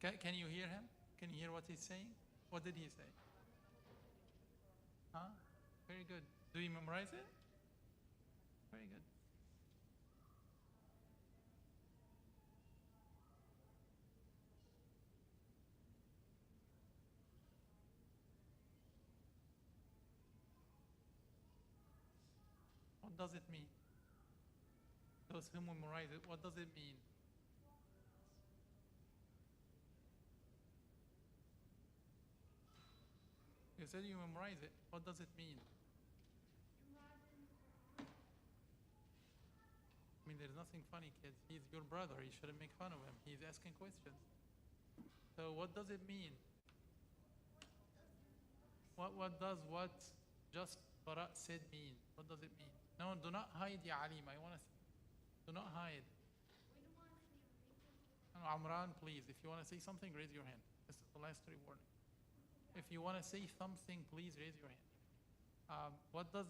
Can you hear him? Can you hear what he's saying? What did he say? Huh? Very good. Do you memorize it? Very good. What does it mean? Those who memorize it, what does it mean? You said you memorize it. What does it mean? I mean, there's nothing funny, kids. He's your brother. You shouldn't make fun of him. He's asking questions. So what does it mean? What does what just Bara said mean? What does it mean? No, do not hide, Ya Alim. I want to. Do not hide. No, Amran, please. If you want to say something, raise your hand. This is the last warning. If you want to say something, please raise your hand. What does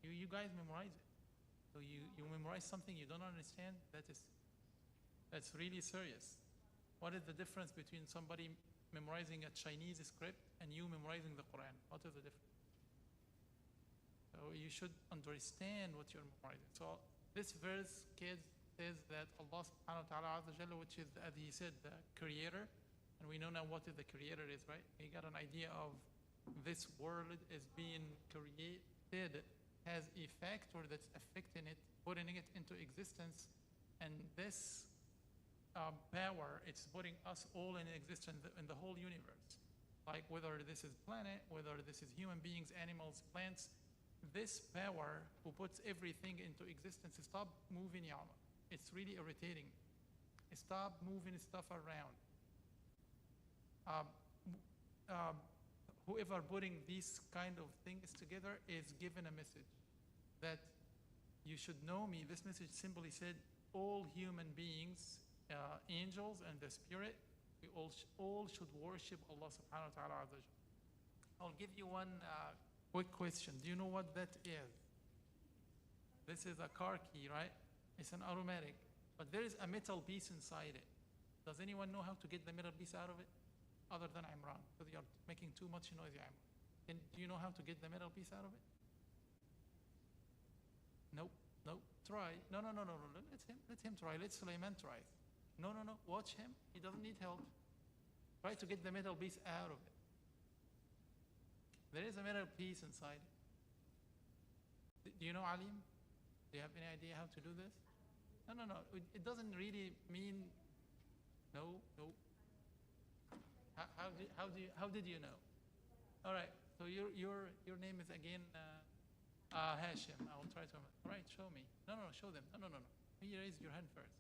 you guys memorize it? So you memorize something you don't understand? That's really serious. What is the difference between somebody memorizing a Chinese script and you memorizing the Quran? What is the difference? So you should understand what you're memorizing. So this verse, kids, says that Allah subhanahu wa ta'ala azza jalla, which is, as he said, the creator, and we know now what the creator is, right? We got an idea of this world is being created, has effect, or that's affecting it, putting it into existence, and this power, it's putting us all in existence in the whole universe. Like whether this is planet, whether this is human beings, animals, plants, this power who puts everything into existence, stop moving, ya Allah. It's really irritating. Stop moving stuff around. Whoever putting these kind of things together is given a message that you should know me. This message simply said all human beings, angels and the spirit, we all should worship Allah subhanahu wa ta'ala. I'll give you one quick question. Do you know what that is? This is a car key, right? It's an automatic, but there is a metal piece inside it. Does anyone know how to get the metal piece out of it? Other than Imran, because you're making too much noise, Imran. Do you know how to get the metal piece out of it? Nope. Try. No. Let him try. Let Sulaiman try. No. Watch him. He doesn't need help. Try to get the metal piece out of it. There is a metal piece inside. Do you know, Alim? Do you have any idea how to do this? No. It doesn't really mean. No. How did you know? All right. So your name is again Hashim. I will try to. All right. Show me. No. Show them. No. You raise your hand first.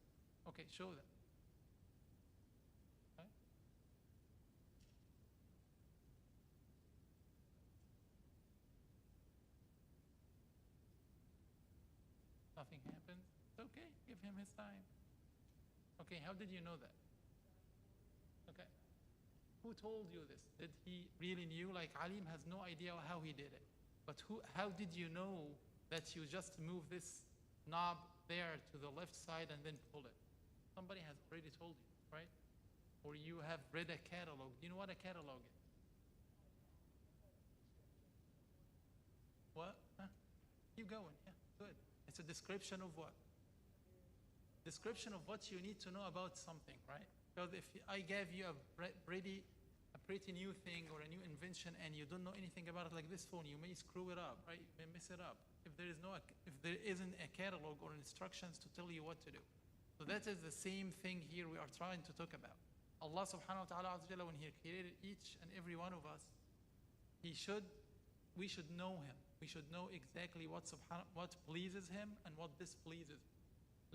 Okay. Show them. Okay. Nothing happens. It's okay. Give him his time. Okay. How did you know that? Okay. Who told you this? Did he really knew? Like Alim has no idea how he did it. But how did you know that you just move this knob there to the left side and then pull it? Somebody has already told you, right? Or you have read a catalog. Do you know what a catalog is? What? Huh? Keep going. Yeah, good. It's a description of what? Description of what you need to know about something, right? Because if I gave you a pretty new thing or a new invention and you don't know anything about it, like this phone, you may screw it up, right? You may mess it up if there isn't a catalog or instructions to tell you what to do. So that is the same thing here we are trying to talk about. Allah subhanahu wa ta'ala, when He created each and every one of us, we should know Him. We should know exactly what pleases Him and what displeases Him.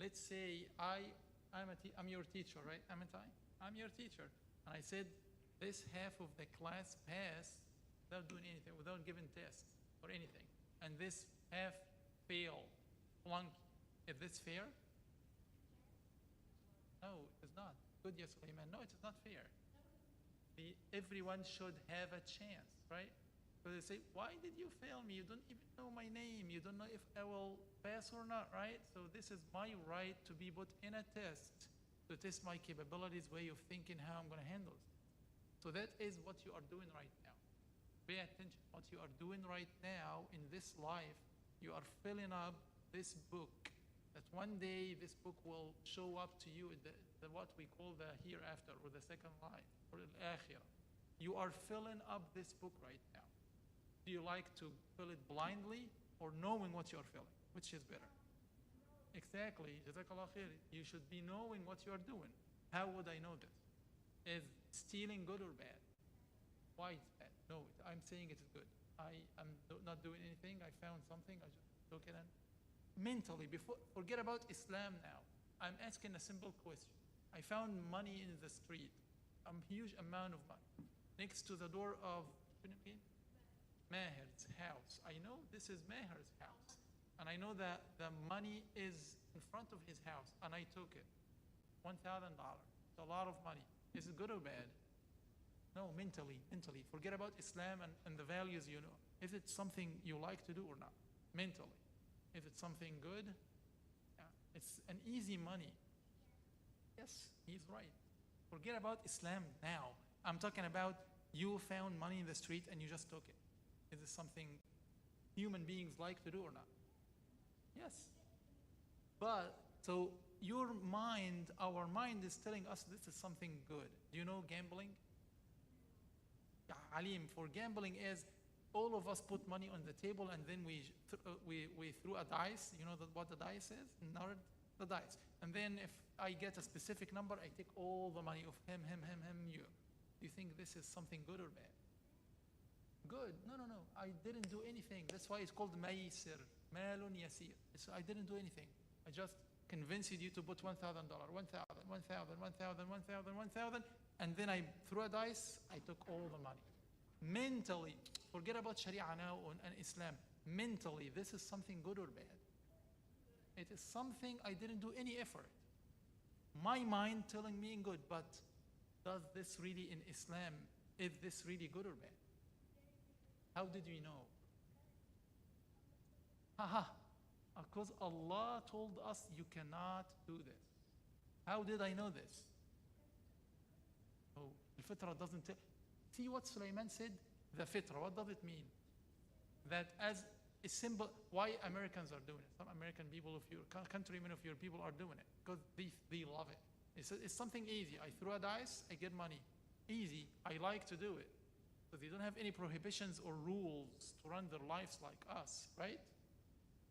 Let's say I'm your teacher, right? I'm your teacher. And I said, this half of the class passed without doing anything, without giving tests or anything. And this half failed, flunk. Is this fair? No, it's not. Good, yes, Sulaiman. No, it's not fair. Everyone should have a chance, right? So they say, why did you fail me? You don't even know my name. You don't know if I will pass or not, right? So this is my right to be put in a test. to test my capabilities, way of thinking, how I'm going to handle it. So that is what you are doing right now. Pay attention. What you are doing right now in this life, you are filling up this book. That one day this book will show up to you in the what we call the hereafter, or the second life, or the akhirah. You are filling up this book right now. Do you like to fill it blindly or knowing what you are filling? Which is better? Exactly. Jazakallah khair. You should be knowing what you are doing. How would I know this? Is stealing good or bad? Why it's bad? No, I'm saying it is good. I am not doing anything. I found something. I just took it and mentally, forget about Islam now. I'm asking a simple question. I found money in the street, a huge amount of money, next to the door of Maher's house. I know this is Maher's house, and I know that the money is in front of his house, and I took it. $1,000. It's a lot of money. Is it good or bad? No, mentally. Forget about Islam and the values you know. Is it something you like to do or not? Mentally. Is it something good? Yeah. It's an easy money. Yes, he's right. Forget about Islam now. I'm talking about you found money in the street and you just took it. Is it something human beings like to do or not? Yes. But, so your mind, our mind is telling us this is something good. Do you know gambling? Yeah, Alim, for gambling is all of us put money on the table and then we threw a dice. You know what the dice is? The dice. And then if I get a specific number, I take all the money of him, you. Do you think this is something good or bad? Good. No. I didn't do anything. That's why it's called maysir. Malun yasir. I didn't do anything. I just convinced you to put $1,000, 1,000, and then I threw a dice, I took all the money. Mentally, forget about Sharia now and Islam. Mentally, this is something good or bad? It is something I didn't do any effort. My mind telling me good, but does this really in Islam, is this really good or bad? How did we know? Because Allah told us you cannot do this. How did I know this? Oh, the fitrah doesn't tell. See what Sulaiman said? The fitrah, what does it mean? That as a symbol, why Americans are doing it? Some American people of your countrymen of your people are doing it because they love it. It's something easy. I throw a dice, I get money. Easy. I like to do it. Because they don't have any prohibitions or rules to run their lives like us, right?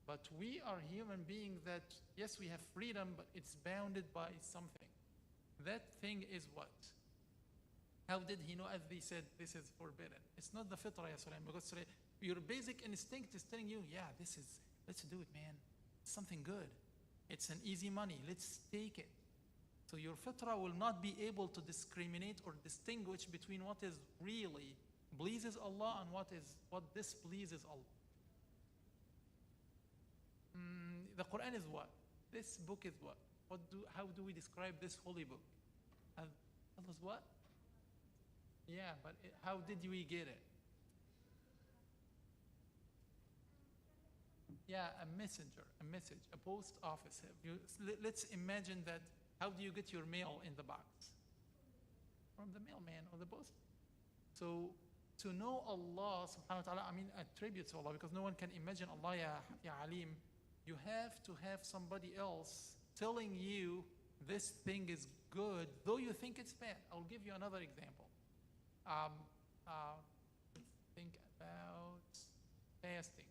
But we are human beings that, yes, we have freedom, but it's bounded by something. That thing is what? How did he know, as they said, this is forbidden? It's not the fitrah, ya Sulaim, because your basic instinct is telling you, yeah, let's do it, man. It's something good. It's an easy money. Let's take it. So your fitrah will not be able to discriminate or distinguish between what is really pleases Allah and what displeases Allah. The Quran is what? This book is what? How do we describe this holy book? Allah's what? Yeah, but how did we get it? Yeah, a messenger, a message, a post office. Let's imagine that. How do you get your mail in the box? From the mailman or the post. So to know Allah subhanahu wa ta'ala, attributes to Allah, because no one can imagine Allah, ya Alim. You have to have somebody else telling you this thing is good, though you think it's bad. I'll give you another example. Think about fasting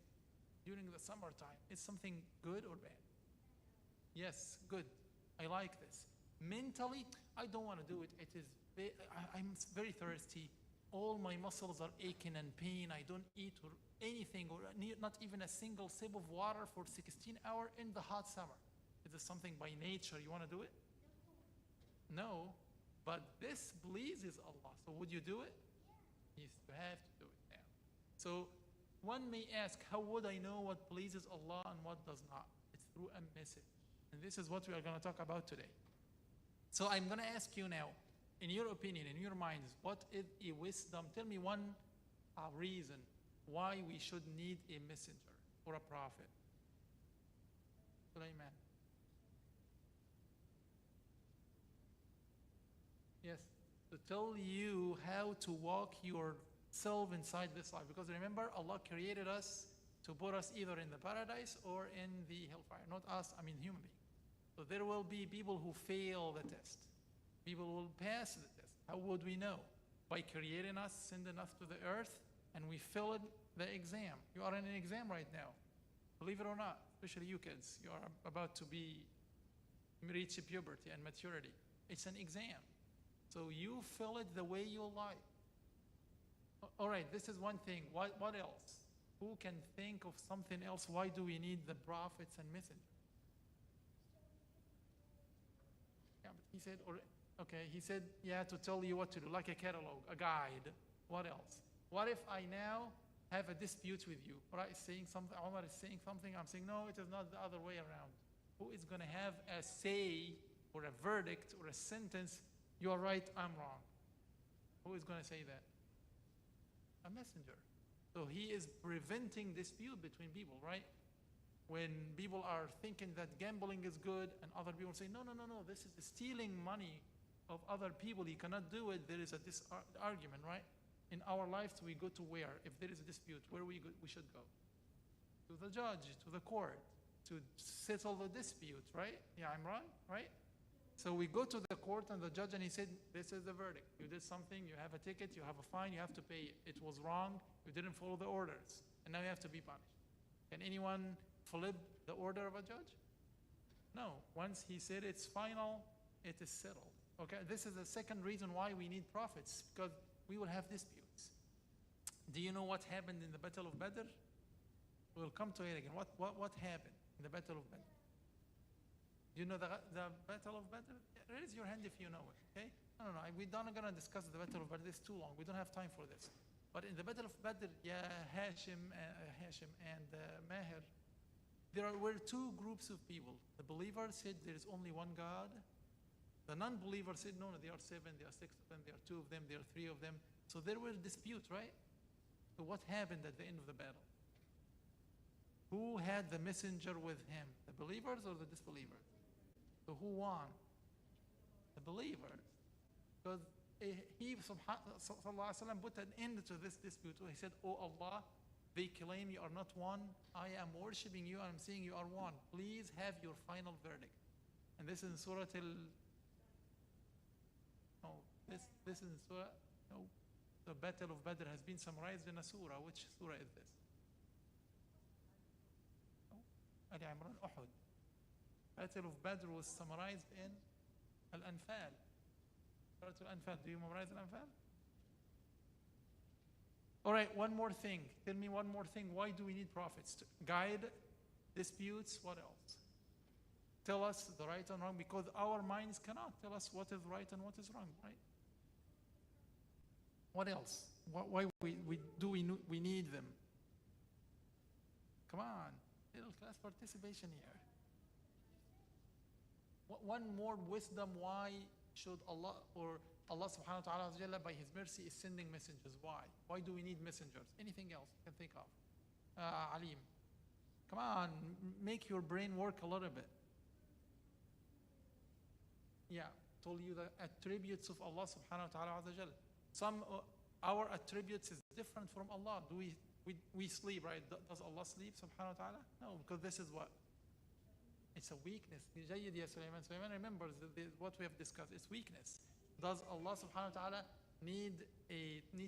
during the summertime. Is something good or bad? Yes, good. I like this. Mentally, I don't want to do it. I'm very thirsty. All my muscles are aching and pain. I don't eat or anything, or not even a single sip of water for 16 hours in the hot summer. Is this something by nature you want to do it? No, but this pleases Allah. So would you do it? Yes, you have to do it now. So one may ask, how would I know what pleases Allah and what does not? It's through a message. And this is what we are going to talk about today. So I'm going to ask you now, in your opinion, in your minds, what is a wisdom? Tell me one reason why we should need a messenger or a prophet. Sulaiman. Yes, to tell you how to walk yourself inside this life. Because remember, Allah created us to put us either in the paradise or in the hellfire. Not us, I mean human beings. So there will be people who fail the test. People will pass the test. How would we know? By creating us, sending us to the earth, and we fill the exam. You are in an exam right now. Believe it or not, especially you kids. You are about to reach puberty and maturity. It's an exam. So you fill it the way you like. All right, this is one thing. What else? Who can think of something else? Why do we need the prophets and messengers? Yeah, but he said, he said, yeah, to tell you what to do, like a catalog, a guide. What else? What if I now have a dispute with you? Right, saying something, Omar is saying something, I'm saying, no, it is not the other way around. Who is going to have a say or a verdict or a sentence? You are right, I'm wrong. Who is going to say that? A messenger. So he is preventing dispute between people, right? When people are thinking that gambling is good and other people say, no, this is stealing money of other people. You cannot do it. There is a argument, right? In our lives, we go to where? If there is a dispute, where we should go? To the judge, to the court, to settle the dispute, right? Yeah, I'm wrong, right? So we go to the court and the judge, and he said, this is the verdict. You did something, you have a ticket, you have a fine, you have to pay it. It was wrong, you didn't follow the orders, and now you have to be punished. Can anyone flip the order of a judge? No. Once he said it's final, it is settled. Okay, this is the second reason why we need prophets, because we will have disputes. Do you know what happened in the Battle of Badr? We'll come to it again. What happened in the Battle of Badr? Do you know the Battle of Badr? Raise your hand if you know it, okay? No, we're not going to discuss the Battle of Badr. It's too long. We don't have time for this. But in the Battle of Badr, Hashim and Maher, there were two groups of people. The believers said there is only one God. The non-believers said, no, there are 7, there are 6 of them, there are 2 of them, there are 3 of them. So there were disputes, right? So what happened at the end of the battle? Who had the messenger with him? The believers or the disbelievers? So who won? The believers. Because he, sallallahu alaihi wasallam, put an end to this dispute. He said, oh Allah, they claim you are not one. I am worshiping you and I'm saying you are one. Please have your final verdict. And this is in Surah this is in Surah, the Battle of Badr has been summarized in a surah. Which surah is this? Ali Imran, Uhud. Battle of Badr was summarized in Al-Anfal. Surah Al-Anfal. Do you memorize Al-Anfal? All right, one more thing. Tell me one more thing. Why do we need prophets? To guide disputes. What else? Tell us the right and wrong, because our minds cannot tell us what is right and what is wrong, right? What else? Why we need them? Come on, middle class participation here. One more wisdom. Why should Allah or Allah subhanahu wa ta'ala by His mercy is sending messengers? Why? Why do we need messengers? Anything else you can think of? Alim, come on, make your brain work a little bit. Yeah, told you the attributes of Allah subhanahu wa ta'ala. Some our attributes is different from Allah. Do we sleep, right? Does Allah sleep subhanahu wa ta'ala? No, because this is what? It's a weakness. Jayyid ya Sulaiman. Sulaiman remembers what we have discussed. It's weakness. Does Allah subhanahu wa ta'ala need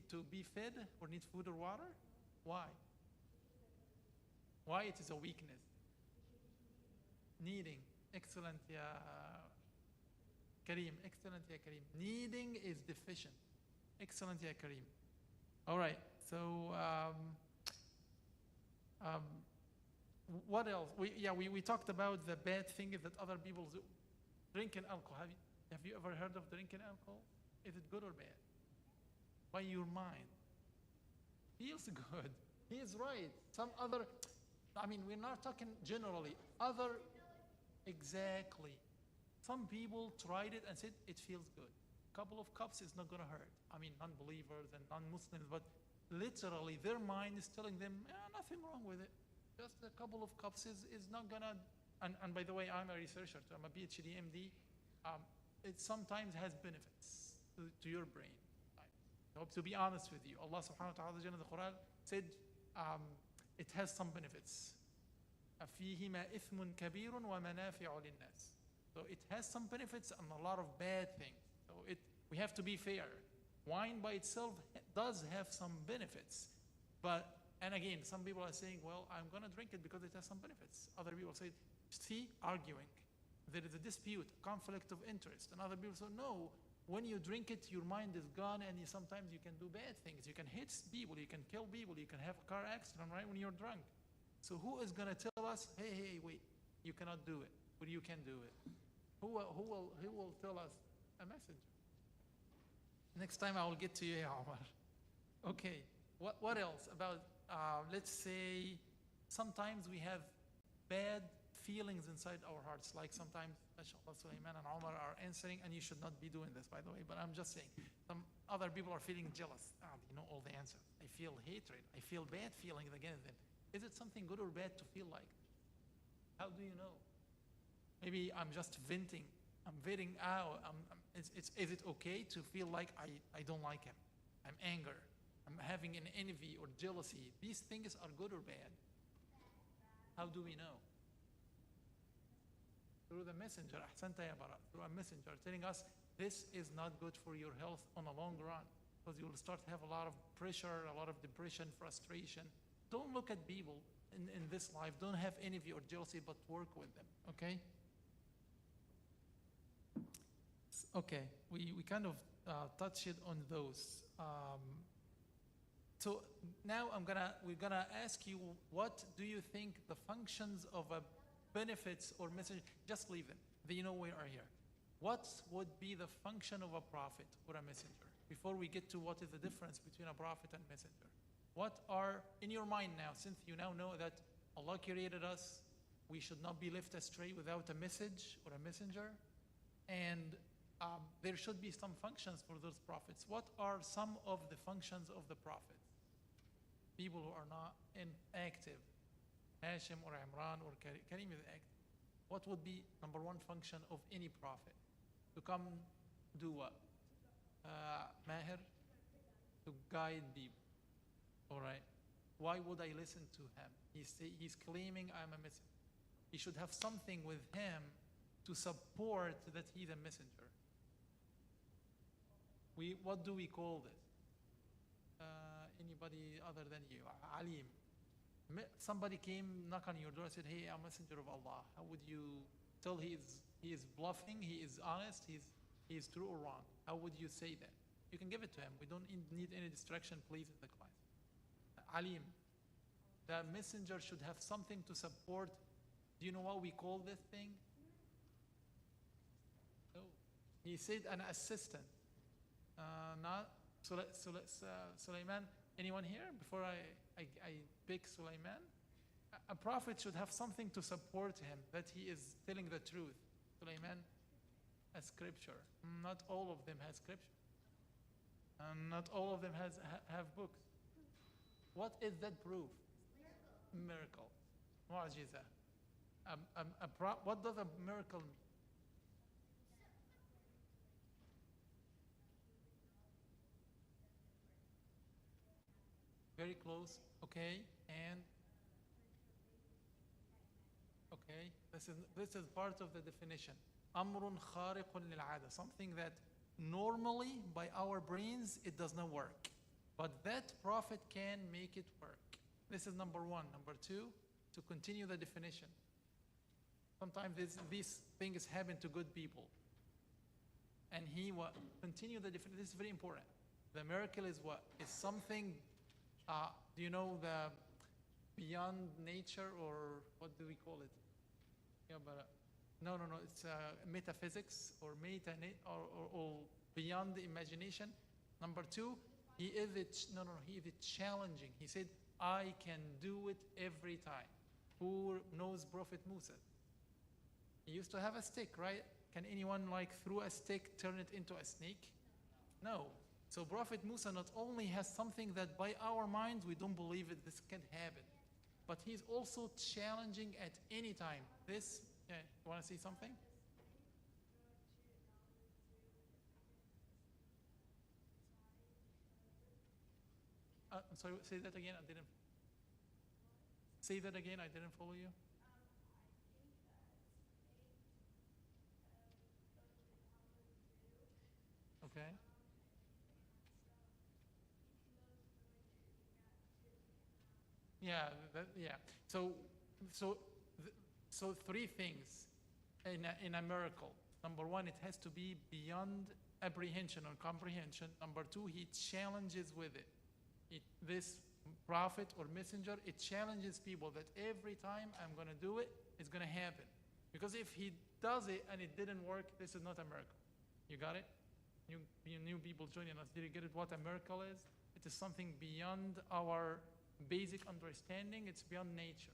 to be fed or need food or water? Why? Why it is a weakness? Needing. Excellent, ya Kareem. Excellent, ya Kareem. Needing is deficient. Excellent, ya Kareem. All right. So, what else? We talked about the bad thing that other people do. Drinking alcohol. Have you ever heard of drinking alcohol? Is it good or bad? By your mind. Feels good. He is right. Some other, we're not talking generally. Exactly. Some people tried it and said it feels good. A couple of cups is not going to hurt. Non-believers and non-Muslims, but literally their mind is telling them, nothing wrong with it. Just a couple of cups is not going to, and by the way, I'm a researcher, so I'm a PhD, MD. It sometimes has benefits. to your brain. I hope to be honest with you. Allah subhanahu wa ta'ala in the Quran said it has some benefits. فِيهِمَا إِثْمٌ كَبِيرٌ وَمَنَافِعُ لِلنَّاسِ. So it has some benefits and a lot of bad things. So we have to be fair. Wine by itself does have some benefits. And again, some people are saying, well, I'm going to drink it because it has some benefits. Other people say, see, arguing. There is a dispute, conflict of interest. And other people say, no, when you drink it, your mind is gone and sometimes you can do bad things. You can hit people, you can kill people, you can have a car accident right when you're drunk. So who is going to tell us, hey, wait, you cannot do it, or you can do it? Who will tell us? A messenger. Next time I will get to you, Omar. Okay, what else about, let's say, sometimes we have bad feelings inside our hearts, like sometimes, mashallah, Sulaiman and Omar are answering, and you should not be doing this, by the way, but I'm just saying, some other people are feeling jealous. You know all the answers. I feel hatred. I feel bad feelings against them. Is it something good or bad to feel like? How do you know? Maybe I'm just venting. I'm venting out. Is it okay to feel like I don't like him? I'm anger. I'm having an envy or jealousy. These things are good or bad? How do we know? Through the messenger, ahsanta ya bara, through a messenger telling us this is not good for your health on a long run, because you will start to have a lot of pressure, a lot of depression, frustration. Don't look at people in this life. Don't have envy or jealousy, but work with them, okay? Okay, we kind of touched on those. So now we're gonna ask you, what do you think the functions of a benefits or message? Just leave them. You know we are here. What would be the function of a prophet or a messenger? Before we get to what is the difference between a prophet and messenger. What are in your mind now, since you now know that Allah created us, we should not be left astray without a message or a messenger, and there should be some functions for those prophets. What are some of the functions of the prophets? People who are not active. Hashim or Imran or Karim is active. What would be number one function of any prophet? To come do what? Mahir? To guide people. All right. Why would I listen to him? He's claiming I'm a messenger. He should have something with him to support that he's a messenger. What do we call this? Anybody other than you? Alim. Somebody came, knock on your door, said, hey, I'm a messenger of Allah. How would you tell he is bluffing, he is honest, he is true or wrong? How would you say that? You can give it to him. We don't need any distraction, please, in the class. Alim. The messenger should have something to support. Do you know what we call this thing? Oh, he said an assistant. Not Sulaiman. Anyone here? Before I pick Sulaiman, a prophet should have something to support him that he is telling the truth. Sulaiman, a scripture. Not all of them have scripture. Not all of them have books. What is that proof? Miracle. Mu'jiza. What does a miracle mean? Very close. Okay. And okay, this is part of the definition. Amrun khariqun lil'ada. Something that normally by our brains it does not work, but that prophet can make it work. This is number one. Number two, to continue the definition. Sometimes these things happen to good people, and he will continue the definition. This is very important. The miracle is what? Is something. Do you know the beyond nature, or what do we call it? Yeah, but no. It's metaphysics or or beyond the imagination. Number two, he is challenging. He said, I can do it every time. Who knows Prophet Musa? He used to have a stick, right? Can anyone through a stick turn it into a snake? No. So Prophet Musa not only has something that by our minds we don't believe it, this can happen, but he's also challenging at any time. You want to say something? I'm sorry, say that again. I didn't. Say that again. I didn't follow you. Okay. Yeah. Yeah. So, so, th- so three things in a miracle. Number one, it has to be beyond apprehension or comprehension. Number two, he challenges with it. This prophet or messenger, it challenges people that every time I'm going to do it, it's going to happen. Because if he does it and it didn't work, this is not a miracle. You got it? You new people joining us, did you get it what a miracle is? It is something beyond our basic understanding. It's beyond nature.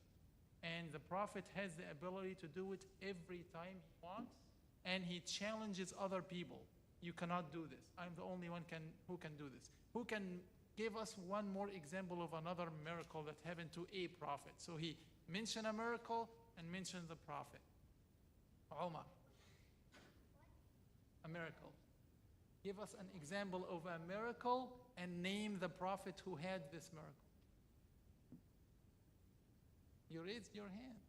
And the prophet has the ability to do it every time he wants, and he challenges other people. You cannot do this. I'm the only one who can do this. Who can give us one more example of another miracle that happened to a prophet? So he mentioned a miracle and mentioned the prophet. Umar, a miracle. Give us an example of a miracle and name the prophet who had this miracle. You raised your hand.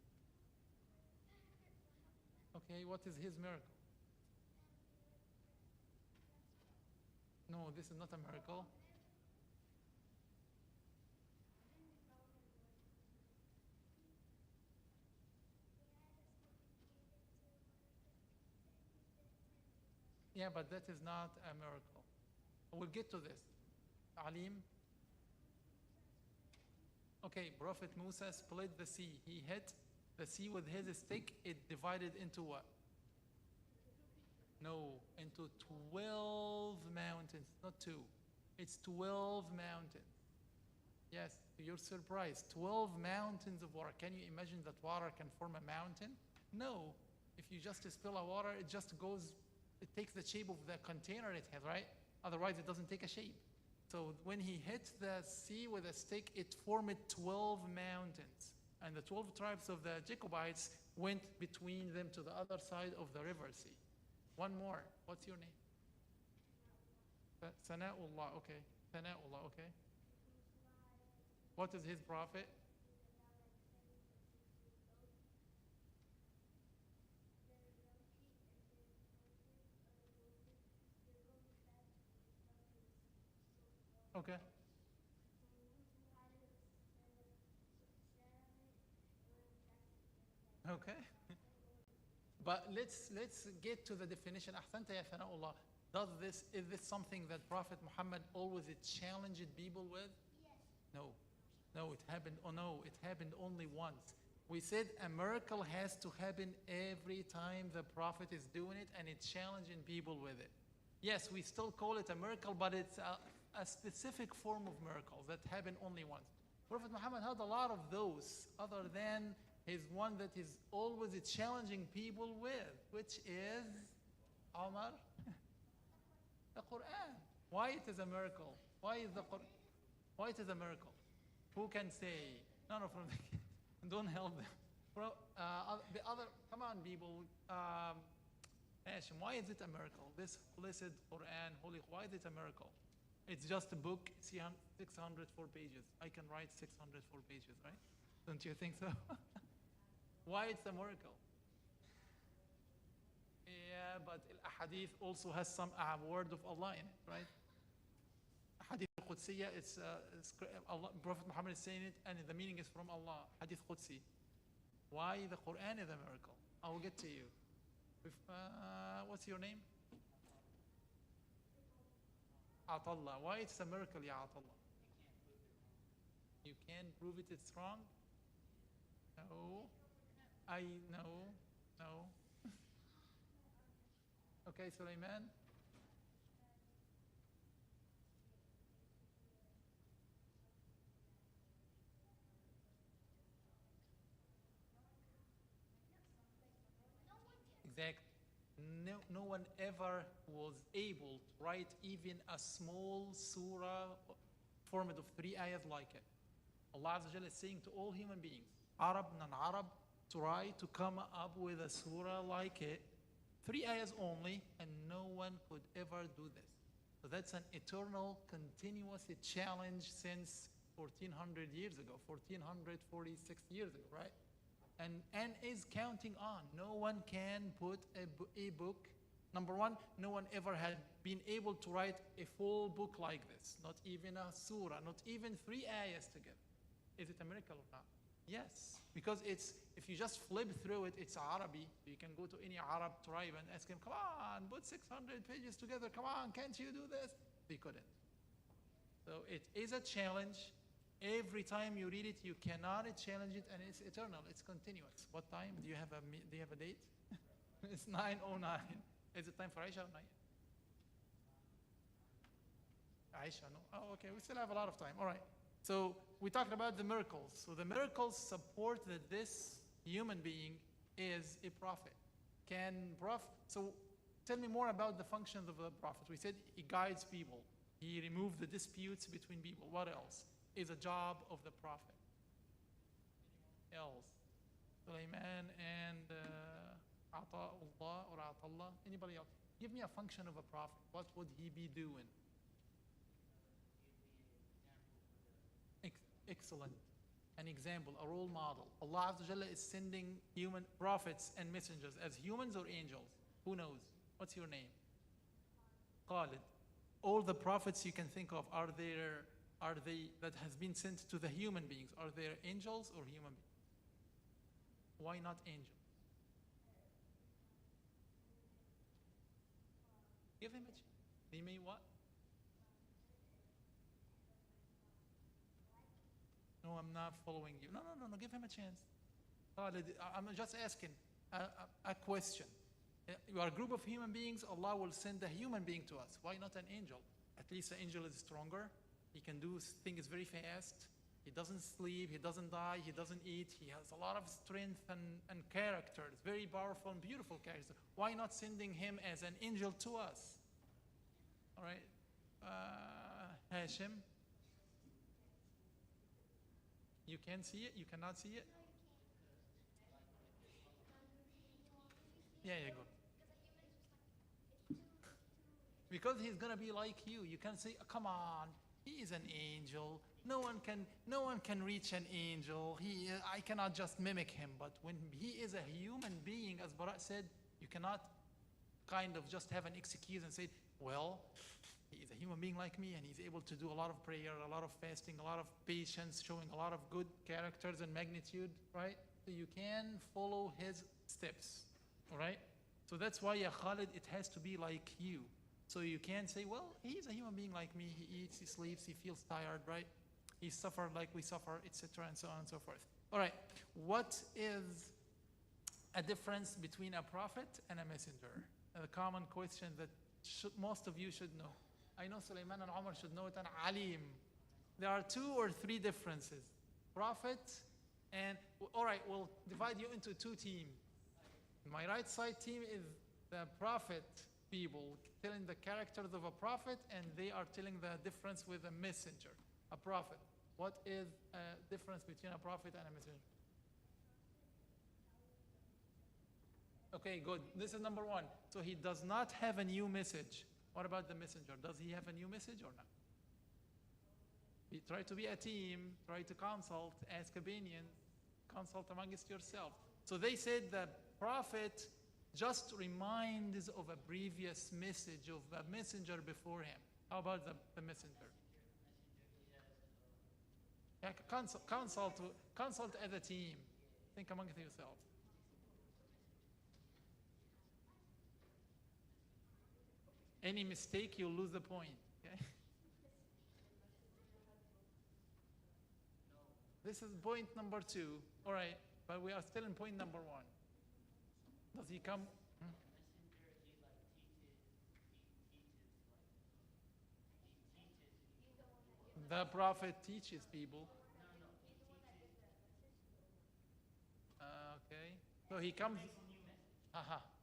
Okay, what is his miracle? No, this is not a miracle. Yeah, but that is not a miracle. We'll get to this. Alim. Okay, Prophet Musa split the sea. He hit the sea with his stick. It divided into what? No, into 12 mountains, not two. It's 12 mountains. Yes, to your surprise, 12 mountains of water. Can you imagine that water can form a mountain? No. If you just spill a water, it just goes, it takes the shape of the container it has, right? Otherwise, it doesn't take a shape. So when he hit the sea with a stick, it formed 12 mountains. And the 12 tribes of the Jacobites went between them to the other side of the river sea. One more. What's your name? Sana'ullah, okay. Sana'ullah, okay. What is his prophet? Okay. Okay. But let's get to the definition. أحسنت يا ثناء الله. Is this something that Prophet Muhammad always challenged people with? No. No, it happened. Oh no, it happened only once. We said a miracle has to happen every time the Prophet is doing it and it's challenging people with it. Yes, we still call it a miracle, but it's a specific form of miracle that happened only once. Prophet Muhammad had a lot of those other than his one that is always challenging people with, which is Omar, the Quran. Why it is a miracle? Why it is a miracle? Who can say? None of them. Don't help them. The other, come on, people. Hashim, why is it a miracle? This blessed Quran, holy, why is it a miracle? It's just a book, 604 pages. I can write 604 pages, right? Don't you think so? Why it's a miracle? Yeah, but al-Hadith also has some word of Allah in it, right? Hadith Qudsiyya, it's Allah, Prophet Muhammad is saying it, and the meaning is from Allah. Hadith Qudsi. Why the Quran is a miracle? I will get to you. What's your name? Atallah. Why it's a miracle, ya Atallah? You can't prove it, it's wrong? No. I know. No. Okay, Sulaiman. Exactly. No one ever was able to write even a small surah formed of 3 ayahs like it. Allah Azza wa Jalla is saying to all human beings, Arab, non-Arab, try to come up with a surah like it, 3 ayahs only, and no one could ever do this. So that's an eternal, continuous challenge since 1400 years ago, 1446 years ago, right? And is counting on. No one can put a book. Number one, no one ever had been able to write a full book like this, not even a surah, not even 3 ayahs together. Is it a miracle or not? Yes, because if you just flip through it, it's Arabic. You can go to any Arab tribe and ask him, come on, put 600 pages together. Come on, can't you do this? They couldn't. So it is a challenge. Every time you read it, you cannot challenge it, and it's eternal. It's continuous. What time? Do you have a date? It's 9:09. Is it time for Aisha or not yet? Aisha, no? Oh, okay. We still have a lot of time. All right. So we talked about the miracles. So the miracles support that this human being is a prophet. So tell me more about the functions of the prophet. We said he guides people. He removed the disputes between people. What else is a job of the prophet? Else? Sulaiman and Ata'ullah or Ata'allah. Anybody else? Give me a function of a prophet. What would he be doing? Excellent. An example, a role model. Allah Azza wa Jalla is sending human prophets and messengers as humans or angels. Who knows? What's your name? Khalid. All the prophets you can think of, are they that has been sent to the human beings? Are they angels or human beings? Why not angels? Give him a chance. They may what? No, I'm not following you. No. Give him a chance. I'm just asking a question. You are a group of human beings. Allah will send a human being to us. Why not an angel? At least the angel is stronger. He can do things very fast. He doesn't sleep. He doesn't die. He doesn't eat. He has a lot of strength and character. It's very powerful and beautiful character. Why not sending him as an angel to us? All right. Hashim. You can see it? You cannot see it? Yeah, good. Because he's gonna be like you. You can say, come on, he is an angel. No one can reach an angel. I cannot just mimic him. But when he is a human being, as Barat said, you cannot kind of just have an excuse and say, well, he is a human being like me, and he's able to do a lot of prayer, a lot of fasting, a lot of patience, showing a lot of good characters and magnitude, right? So you can follow his steps, all right? So that's why, ya Khalid, it has to be like you. So you can't say, well, he's a human being like me. He eats, he sleeps, he feels tired, right? He suffered like we suffer, etc., and so on and so forth. All right, what is a difference between a prophet and a messenger? A common question that most of you should know. I know Sulaiman and Omar should know it, and Alim. There are 2 or 3 differences. Prophet and, all right, we'll divide you into 2 teams. My right side team is the prophet people, telling the characters of a prophet, and they are telling the difference with a messenger, a prophet. What is a difference between a prophet and a messenger? Okay, good. This is number 1. So he does not have a new message. What about the messenger? Does he have a new message or not? You try to be a team, try to consult, ask opinion, consult amongst yourself. So they said the prophet just reminds of a previous message of a messenger before him. How about the messenger? Yeah, consult as a team. Think amongst yourself. Any mistake, you'll lose the point. Okay? This is point number 2. All right, but we are still in point number 1. Does he come? The prophet teaches people. Okay. So he comes.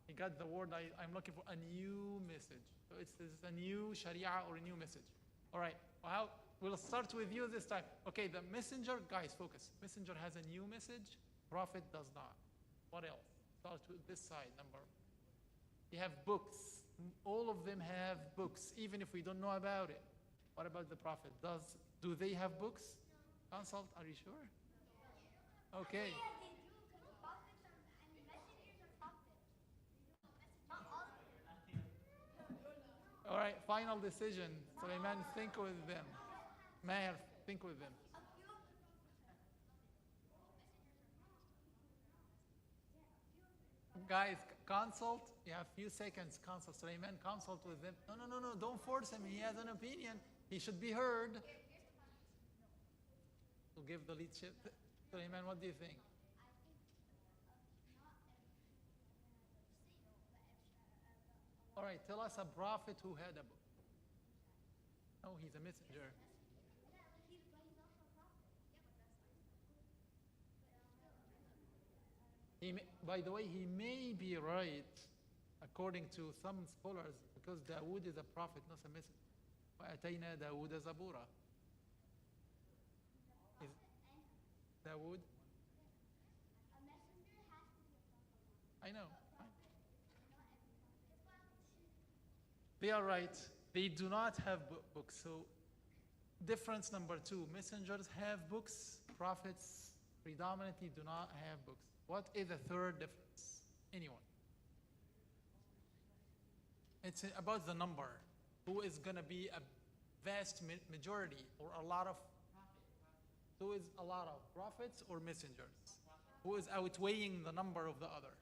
He got the word I'm looking for, a new message. So it's a new Sharia or a new message. All right. Well, we'll start with you this time. Okay, the messenger, guys, focus. Messenger has a new message. Prophet does not. What else? Start with this side, number. You have books. all of them have books, even if we don't know about it. What about the Prophet? Do they have books? Consult, are you sure? Okay. All right, final decision. Sulaiman, think with them. Maher, think with them. Guys, consult. You have a few seconds. Consult. Sulaiman, consult with them. No, no, no, no. Don't force him. He has an opinion. He should be heard. To give the leadership. Sulaiman, what do you think? All right, tell us a prophet who had a book. No, he's a messenger. By the way, he may be right according to some scholars because Dawood is a prophet, not a messenger. وَأَتَيْنَا دَاوُودَ زَبُورًا. Is Dawood? I know. They are right. They do not have books. So difference number two, messengers have books, prophets predominantly do not have books. What is the third difference? Anyone? It's about the number. Who is going to be a vast majority or a lot of, who is a lot of prophets or messengers? Who is outweighing the number of the other?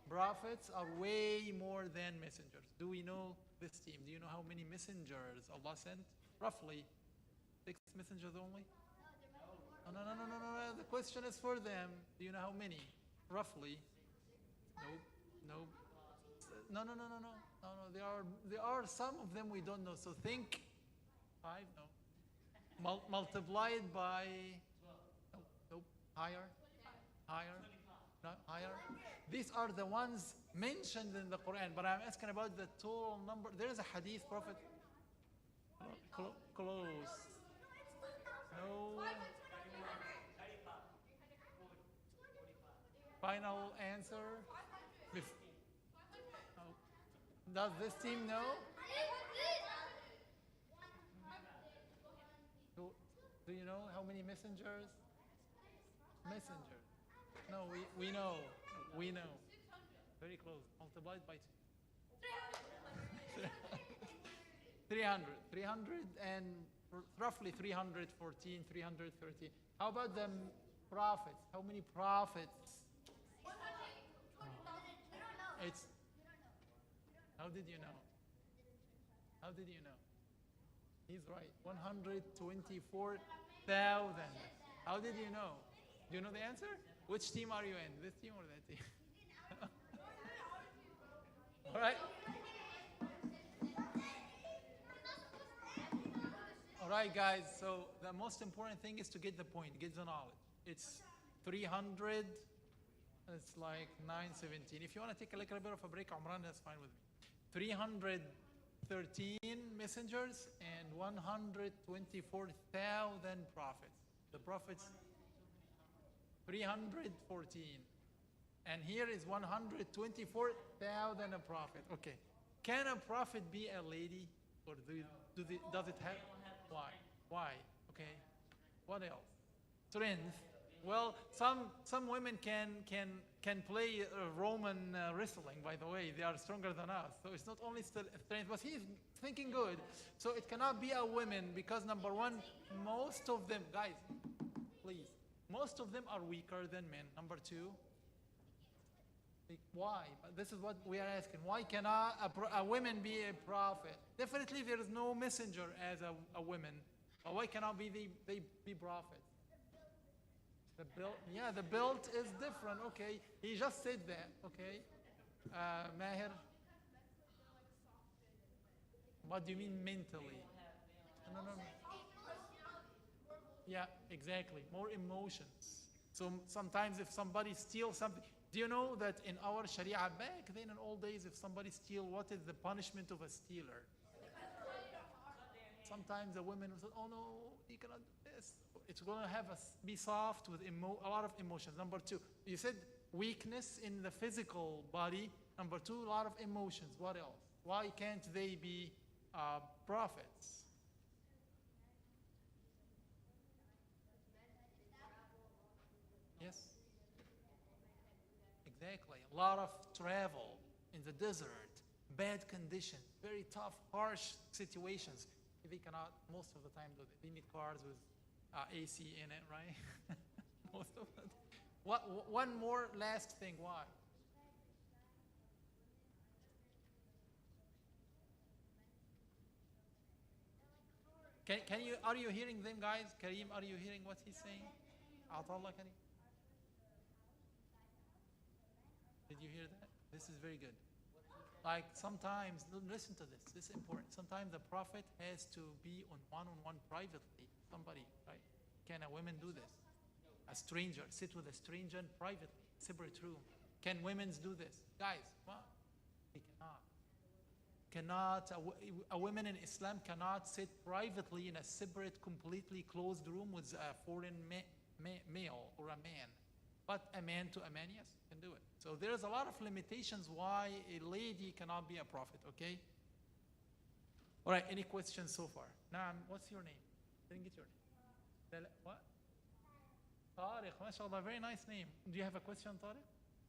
Prophets are way more than messengers. Do we know this team? Do you know how many messengers Allah sent? Roughly 6 messengers only? No, no, no, no, no, no. The question is for them. Do you know how many? Roughly? No, no. No, no, no, no, no. No, no. There are some of them we don't know. So think 5, no. Multiplied by, nope, nope. Higher, higher, not higher. These are the ones mentioned in the Quran, but I'm asking about the total number. There is a hadith, Prophet. Close. No. Final answer. Does this team know? Do you know how many messengers? Messengers. No, we know. We know. Very close. Multiplied by 2. 300. 300 and roughly 314, 313. How about the prophets? How many prophets? It's. How did you know? How did you know? He's right. 124,000. How did you know? Do you know the answer? Which team are you in? This team or that team? All right. All right, guys. So the most important thing is to get the point, get the knowledge. It's 300. It's like 917. If you want to take a little bit of a break, Umran, that's fine with me. 313 messengers and 124,000 prophets. The prophets, 314. And here is 124,000 a prophet. Okay. Can a prophet be a lady? Or does it have? Why? Why? Okay. What else? Strength. Well, some women can play Roman wrestling, by the way. They are stronger than us. So it's not only strength, but he's thinking good. So it cannot be a woman because, number one, most of them, guys, please, most of them are weaker than men. Number two, why? But this is what we are asking. Why cannot a woman be a prophet? Definitely there is no messenger as a woman. But why cannot they be prophets? The build, yeah, the build is different. Okay, he just said that. Okay, Maher. What do you mean mentally? No, no, no. Yeah, exactly. More emotions. So sometimes if somebody steals something, do you know that in our Sharia back then in old days, if somebody steals, what is the punishment of a stealer? Sometimes the women will say, "Oh no, you cannot do this." It's going to have be soft with a lot of emotions. Number two, you said weakness in the physical body. Number two, a lot of emotions. What else? Why can't they be prophets? Yes, exactly. A lot of travel in the desert, bad conditions, very tough, harsh situations. They cannot, most of the time, do they? They need cars with AC in it, right? Most of it. One more last thing. Why? Can you, are you hearing them, guys? Kareem, are you hearing what he's saying? Atallah, Kareem? Did you hear that? This is very good. Like sometimes, listen to this. This is important. Sometimes the prophet has to be on one-on-one privately. Somebody, right? Can a woman do this? A stranger, sit with a stranger privately, separate room. Can women do this? Guys, come on. They cannot. A woman in Islam cannot sit privately in a separate, completely closed room with a foreign male or a man. But a man to a man, yes, can do it. So there's a lot of limitations why a lady cannot be a prophet, okay? All right, any questions so far? Naam, what's your name? Didn't get your name. What? Tariq, mashallah, very nice name. Do you have a question, Tariq?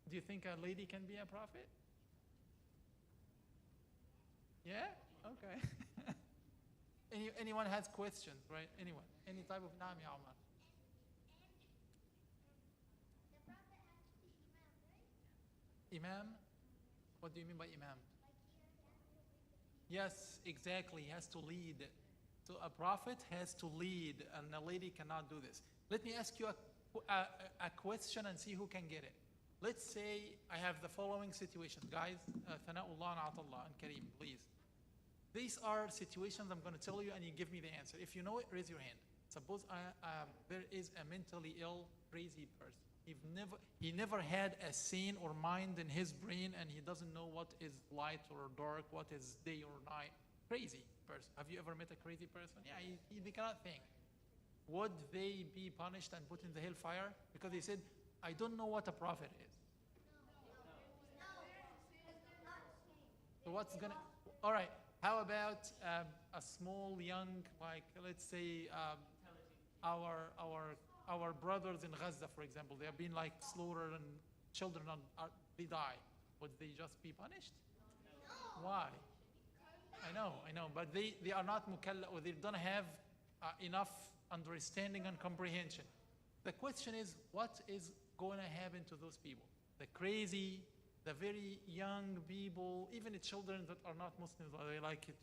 Do you think a lady can be a prophet? Yeah? Okay. Anyone has questions, right? Anyone? Any type of naam, ya Omar? Imam? What do you mean by imam? Yes, exactly. He has to lead. So a prophet has to lead, and a lady cannot do this. Let me ask you a question and see who can get it. Let's say I have the following situation. Guys, Thana'ullah and Atallah and Kareem, please. These are situations I'm going to tell you and you give me the answer. If you know it, raise your hand. Suppose there is a mentally ill, crazy person. He never had a scene or mind in his brain, and he doesn't know what is light or dark, what is day or night. Crazy person. Have you ever met a crazy person? Yeah, they cannot think. Would they be punished and put in the hellfire? Because they said, I don't know what a prophet is. So what's gonna, all right, how about a small, young, like, let's say, our brothers in Gaza, for example, they have been like slaughtered and children, they die. Would they just be punished? Why? I know, but they are not mukallaf, or they don't have enough understanding and comprehension. The question is, what is going to happen to those people? The crazy, the very young people, even the children that are not Muslims, are they like it,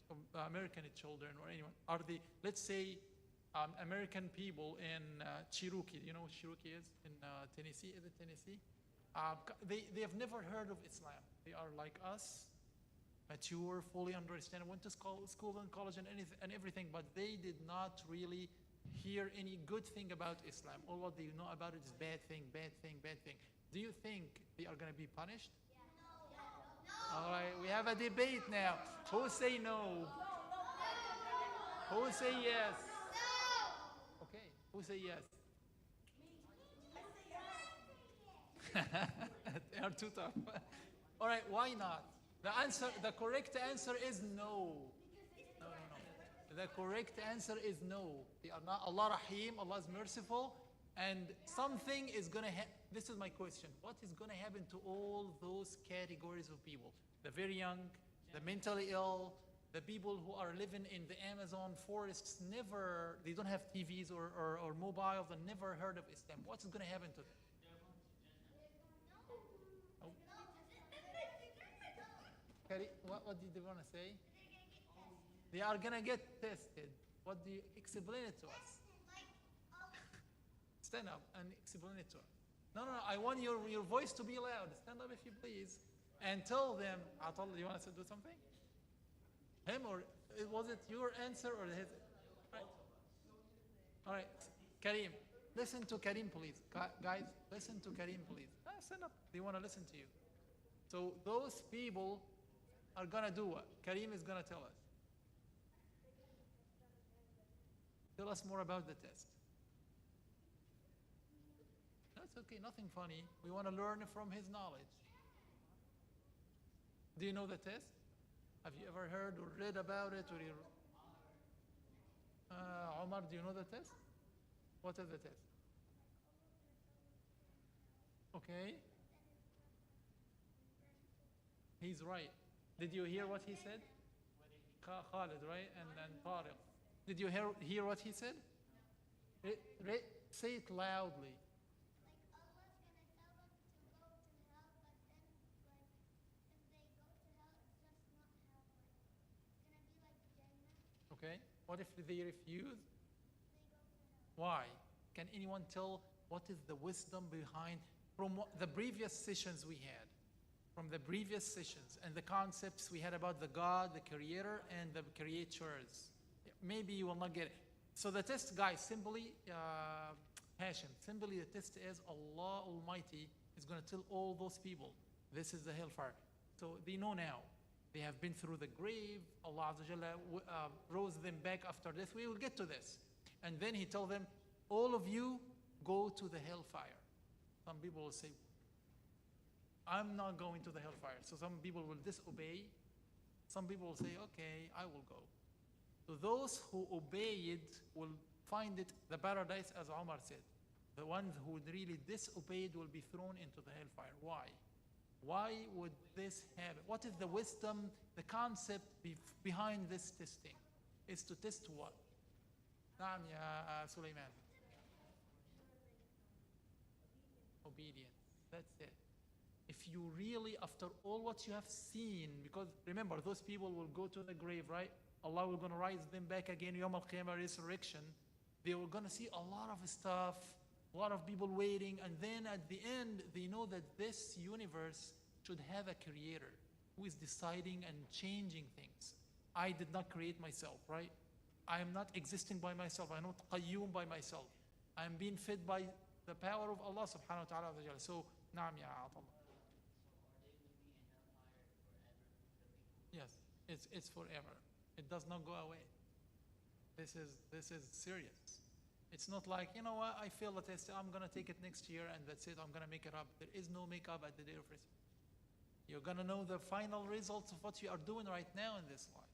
American children or anyone? Are they, let's say, American people in Cherokee, you know what Cherokee is in Tennessee? Is it Tennessee? They have never heard of Islam. They are like us, mature, fully understand, went to school and college and everything, but they did not really hear any good thing about Islam. All what they know about it is bad thing, bad thing, bad thing. Do you think they are going to be punished? All right, we have a debate now. Who say no? Who say yes? Okay, who say yes? They are too tough. All right, why not? The correct answer is no. No. The correct answer is no. They are not. Allah Rahim, Allah is merciful, and something is going to happen. This is my question. What is going to happen to all those categories of people? The very young, the mentally ill, the people who are living in the Amazon forests, they don't have TVs or mobiles and never heard of Islam. What's going to happen to them? Oh. What did they want to say? They are going to get tested. What do you explain it to us? Stand up and explain it to us. No, I want your voice to be loud. Stand up if you please. And tell them, Atallah, you want to do something? Him, or was it your answer or his? Right. All right, Kareem, listen to Kareem, please. Guys, listen to Kareem, please. Stand up. They want to listen to you. So those people are going to do what? Kareem is going to tell us. Tell us more about the test. That's okay, nothing funny. We want to learn from his knowledge. Do you know the test? Have you ever heard or read about it? Omar, do you know the test? What is the test? Okay, he's right. Did you hear what he said? Khalid, right? And Tariq. Did you hear what he said? Say it loudly. Okay. What if they refuse? Why? Can anyone tell what is the wisdom behind from the previous sessions we had? From the previous sessions and the concepts we had about the God, the creator, and the creatures. Maybe you will not get it. So the test, guys, simply, Hashim, simply the test is Allah Almighty is going to tell all those people, this is the hellfire. So they know now. They have been through the grave. Allah Azza Jalla rose them back after death. We will get to this. And then he told them, all of you go to the hellfire. Some people will say, I'm not going to the hellfire. So some people will disobey. Some people will say, okay, I will go. So those who obeyed will find it the paradise, as Omar said. The ones who really disobeyed will be thrown into the hellfire. Why? Why would this happen? What is the wisdom, the concept behind this testing? Is to test what? Naam ya Sulaiman. Obedience. That's it. If you really, after all what you have seen, because remember, those people will go to the grave, right? Allah will going to rise them back again, Yawm al-Qiyamah, resurrection. They were going to see a lot of stuff, a lot of people waiting, and then at the end, they know that this universe should have a creator who is deciding and changing things. I did not create myself, right? I am not existing by myself. I am not qayyum by myself. I am being fed by the power of Allah subhanahu wa ta'ala. So, naam ya Atallah. Yes, it's forever. It does not go away. This is serious. It's not like, you know what, I failed the test, I'm going to take it next year and that's it, I'm going to make it up. There is no make up at the day of resurrection. You're going to know the final results of what you are doing right now in this life.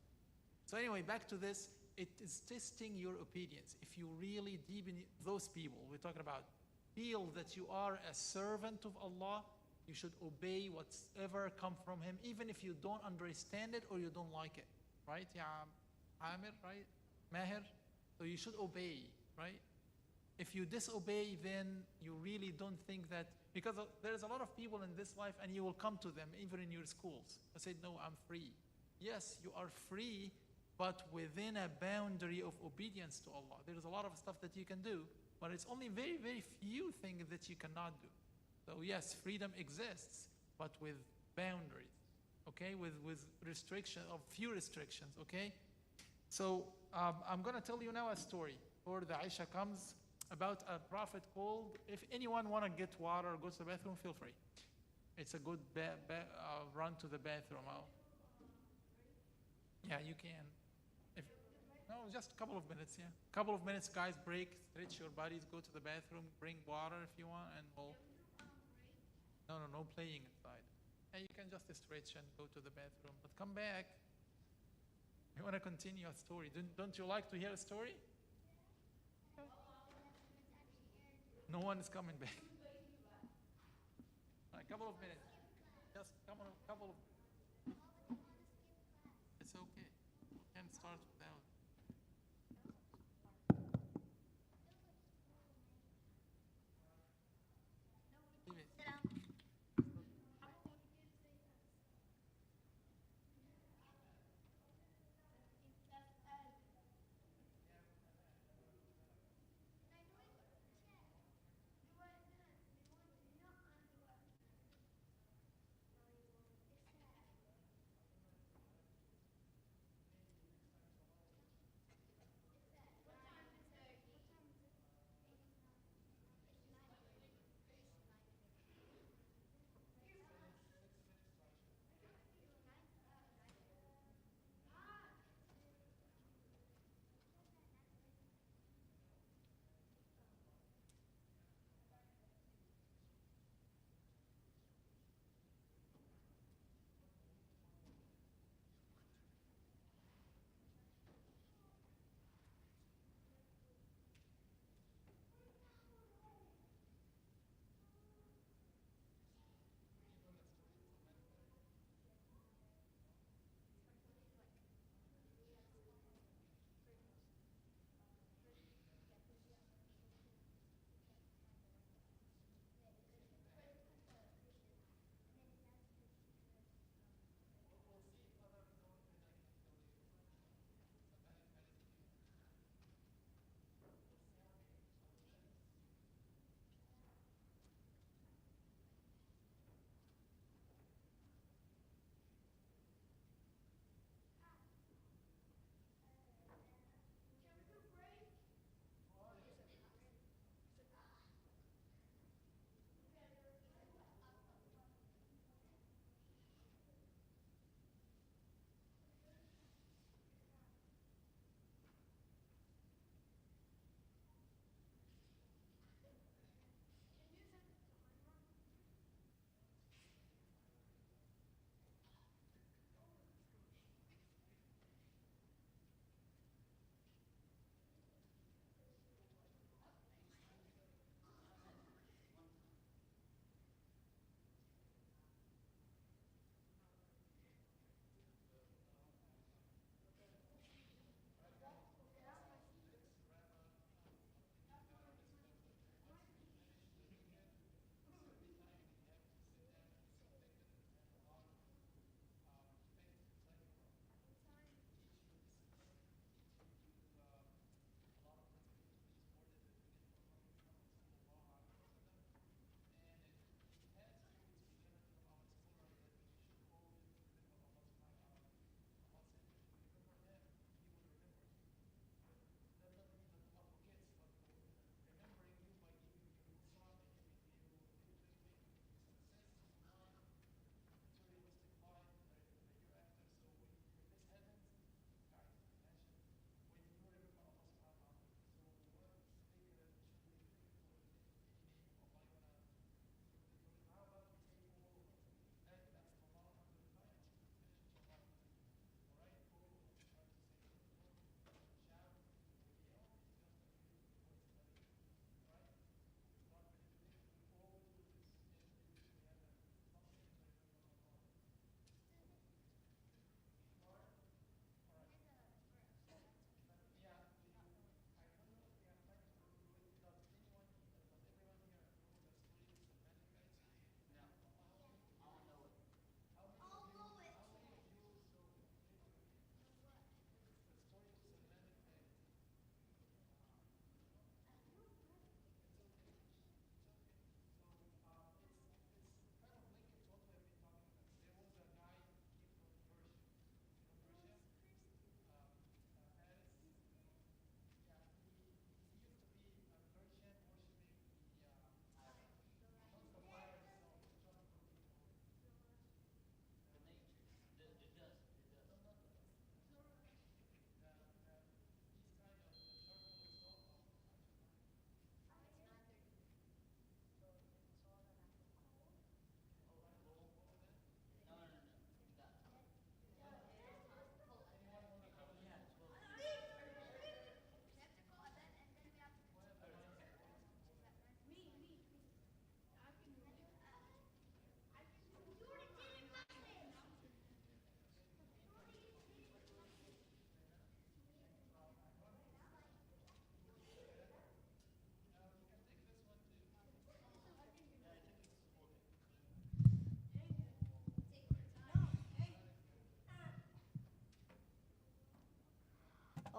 So anyway, back to this, it is testing your obedience. If you really deep in those people we're talking about feel that you are a servant of Allah, you should obey whatever come from Him, even if you don't understand it or you don't like it. Right? Yeah, Amir, right? Mahir? So you should obey, right? If you disobey, then you really don't think that, because there's a lot of people in this life and you will come to them, even in your schools. I said, no, I'm free. Yes, you are free, but within a boundary of obedience to Allah. There's a lot of stuff that you can do, but it's only very, very few things that you cannot do. So yes, freedom exists, but with boundaries, okay? With restriction, of few restrictions, okay? So I'm going to tell you now a story before the Aisha comes about a prophet called, if anyone want to get water or go to the bathroom, feel free. It's a good run to the bathroom. Yeah, you can. No, just a couple of minutes, yeah. Couple of minutes, guys, break, stretch your bodies, go to the bathroom, bring water if you want, and we'll... No playing inside. Yeah, you can just stretch and go to the bathroom, but come back. You want to continue a story. Don't you like to hear a story? No one is coming back. A couple of minutes. Just couple of... It's okay. You can start without... Leave it.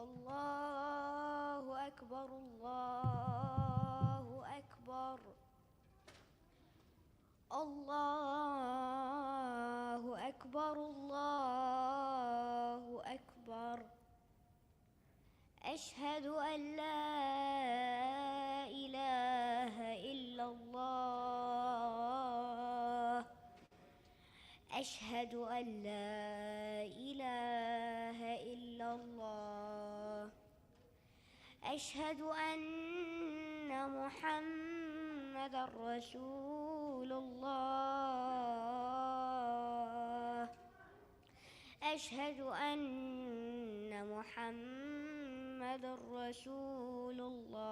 الله أكبر الله أكبر الله أكبر الله أكبر أشهد أن لا إله إلا الله أشهد أن لا إله إلا الله أشهد أن محمدًا رسول الله أشهد أن محمدًا رسول الله